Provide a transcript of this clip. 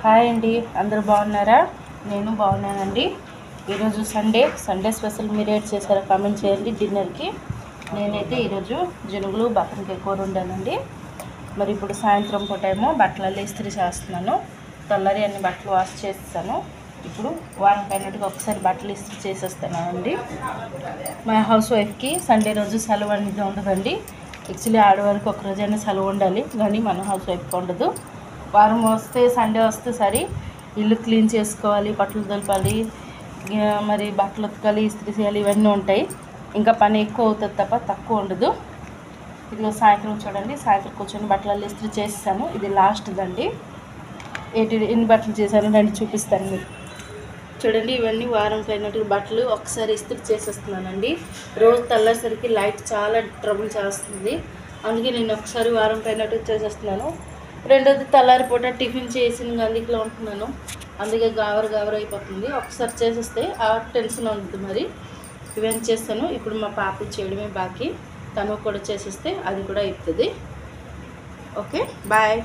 Hi అండి, అందరూ బాగున్నారా? నేను బాగున్నానండి. ఈరోజు సండే స్పెషల్ మీరు ఏడ్ చేశారో కామెంట్ చేయండి. డిన్నర్కి నేనైతే ఈరోజు జనుగులు బక్కనకాయ కూర వండానండి. మరి ఇప్పుడు సాయంత్రం పూటేమో బట్టలలో ఇస్త్రీ చేస్తున్నాను. తెల్లరి అన్ని బట్టలు వాష్ చేస్తాను. ఇప్పుడు వారం పైనట్టుగా ఒకసారి బట్టలు ఇస్త్రీ చేసేస్తానండి. మా హౌస్ వైఫ్కి సండే రోజు సెలవు అనేది ఉండదండి. యాక్చువల్లీ ఆడవారికి ఒక రోజైనా సెలవు ఉండాలి, కానీ మన హౌస్ వైఫ్కి ఉండదు. వారం వస్తే సండే వస్తే సరి ఇల్లు క్లీన్ చేసుకోవాలి, బట్టలు దులపాలి, మరి బట్టలు ఉతకాలి, ఇస్త్రీ చేయాలి, ఇవన్నీ ఉంటాయి. ఇంకా పని ఎక్కువ అవుతుంది తప్ప తక్కువ ఉండదు. ఇదిగో సాయంత్రం చూడండి, సాయంత్రం కూర్చొని బట్టలు ఇస్త్రీ చేస్తాను. ఇది లాస్ట్దండి. ఎన్ని బట్టలు చేశాను రండి చూపిస్తాను మీకు. చూడండి, ఇవన్నీ వారం పైనట్టు బట్టలు ఒకసారి ఇస్త్రీ చేసేస్తున్నానండి. రోజు తెల్లాసరికి లైట్ చాలా ట్రబుల్ చేస్తుంది, అందుకే నేను ఒకసారి వారం పైనట్టు చేసేస్తున్నాను. రెండోది తెల్లారిపూట టిఫిన్ చేసి అందులో ఉంటున్నాను, అందుకే గావర అయిపోతుంది. ఒకసారి చేసేస్తే ఆ టెన్షన్ ఉంటుంది. మరి ఇవన్నీ చేస్తాను. ఇప్పుడు మా పాప చేయడమే బాకీ, తను కూడా చేసేస్తే అది కూడా అవుతుంది. Okay, bye.